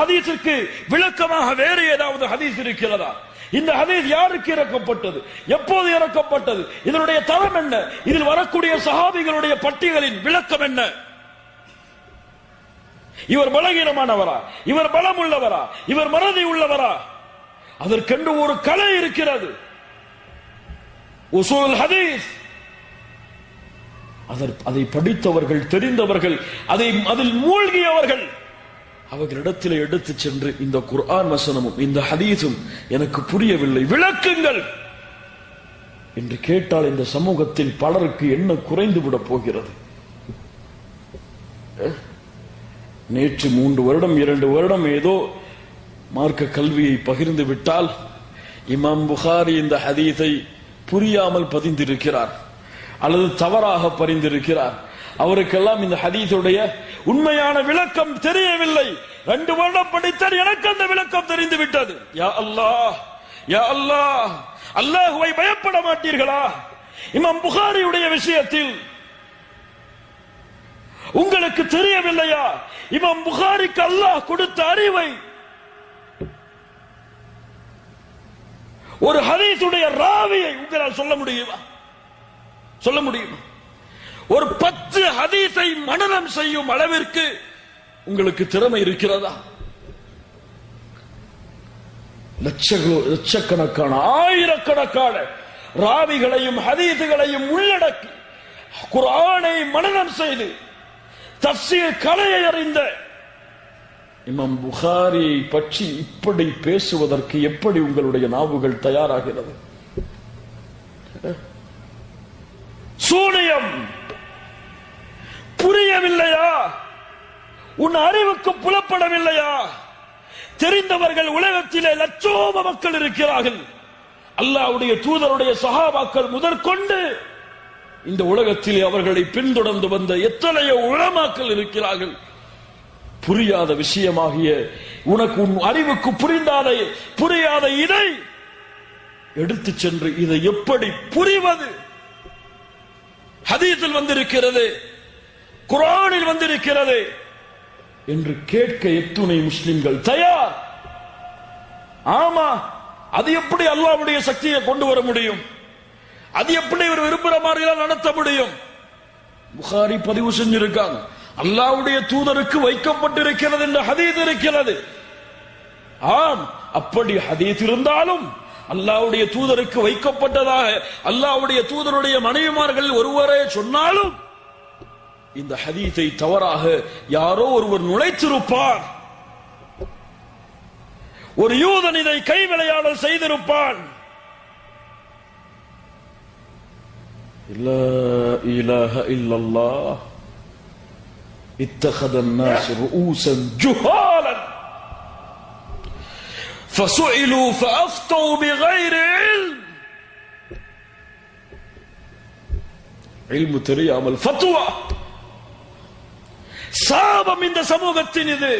ஹதீஸுக்கு விளக்கமாக வேறு ஏதாவது ஹதீஸ் இருக்கிறதா? இந்த ஹதீஸ் யாருக்கு இறக்கப்பட்டது, எப்போது இறக்கப்பட்டது, இதனுடைய தரம் என்ன, இதில் வரக்கூடிய சஹாபிகளுடைய பட்டியலின் விளக்கம் என்ன? இவர் பலகீனமானவரா, இவர் பலம் உள்ளவரா, இவர் மறதி உள்ளவரா? அதற்கென்று ஒரு கலை இருக்கிறது, உசூல் ஹதீஸ். அதை படித்தவர்கள், தெரிந்தவர்கள், அதில் மூழ்கியவர்கள், அவர்களிடத்தில் எடுத்து சென்று இந்த குர்ஆன் வசனமும் இந்த ஹதீஸும் எனக்கு புரியவில்லை, விளக்குங்கள் என்று கேட்டால் இந்த சமூகத்தில் பலருக்கு என்ன குறைந்து விட போகிறது? நேற்று 3 வருடம் 2 வருடம் ஏதோ மார்க்க கல்வியை பகிர்ந்து விட்டால் இமாம் புகாரி இந்த ஹதீஸை புரியாமல் பதிந்திருக்கிறார் அல்லது தவறாக பரிந்திருக்கிறார். அவருக்கெல்லாம் இந்த ஹதீஸுடைய உண்மையான விளக்கம் தெரியவில்லை. 2 வருடம் படித்தால் எனக்கு அந்த விளக்கம் தெரிந்து விட்டது. யா அல்லாஹ், யா அல்லாஹ், அல்லாஹ்வை பயப்பட மாட்டீர்களா? இமாம் புகாரியுடைய விஷயத்தில் உங்களுக்கு தெரியவில்லையா? இமாம் புகாரிக்கு அல்லாஹ் கொடுத்த அறிவை ஒரு ஹதீஸுடைய ராவியை உங்களால் சொல்ல முடியுமா? சொல்ல முடியுமா? ஒரு 10 ஹதீஸை மனனம் செய்யும் அளவிற்கு உங்களுக்கு திறமை இருக்கிறதா? லட்சக்கணக்கான ஆயிரக்கணக்கான ராவிகளையும் ஹதீஸுகளையும் உள்ளடக்கி குர்ஆனை மனனம் செய்து தஃசீர் கலையை அறிந்த இமாம் புகாரியை பற்றி இப்படி பேசுவதற்கு எப்படி உங்களுடைய நாவுகள் தயாராகிறது? சூனியம் புரியவில்லையா? உன் அறிவுக்கு புலப்படவில்லையா? தெரிந்தவர்கள் உலகத்திலே லட்சோப மக்கள் இருக்கிறார்கள். அல்லாஹ்வுடைய தூதருடைய சஹாபாக்கள் முதற்கொண்டு இந்த உலகத்திலே அவர்களை பின்தொடர்ந்து வந்த எத்தனையோ உலமாக்கள் இருக்கிறார்கள். புரியாத விஷயமாகிய உனக்கு உன் அறிவுக்கு புரியாத இதை எடுத்து சென்று இதை எப்படி புரிவது? ஹதீஸில் வந்திருக்கிறது, குர்ஆனில் வந்திருக்கிறது என்று கேட்க எத்துணை முஸ்லிம்கள் தயார். ஆமா, அது எப்படி அல்லாஹ்வுடைய சக்தியை கொண்டு வர முடியும்? அது எப்படி ஒரு விரும்புகிற மாதிரி நடத்த முடியும்? புகாரி பதிவு செஞ்சிருக்காங்க, அல்லாஹ்வுடைய தூதருக்கு வைக்கப்பட்டிருக்கிறது என்ற ஹதீஸ் இருக்கிறது. ஆம், அப்படி ஹதீஸ் இருந்தாலும் அல்லாஹ்வுடைய தூதருக்கு வைக்கப்பட்டதாக அல்லாஹ்வுடைய தூதருடைய மனைவிமார்கள் ஒருவரே சொன்னாலும் இந்த ஹதீஸை தவறாக யாரோ ஒருவர் நுழைத்திருப்பார். ஒரு யூதன் இதை கைவிளையாடல் செய்திருப்பான். லா இலாஹ இல்லல்லாஹ் இத்தஹத الناس رؤوسا جهالا فسئلوا فافتوا بغير علم. தெரியாமல் ஃபத்வா. சாபம் இந்த சமூகத்தின் இது.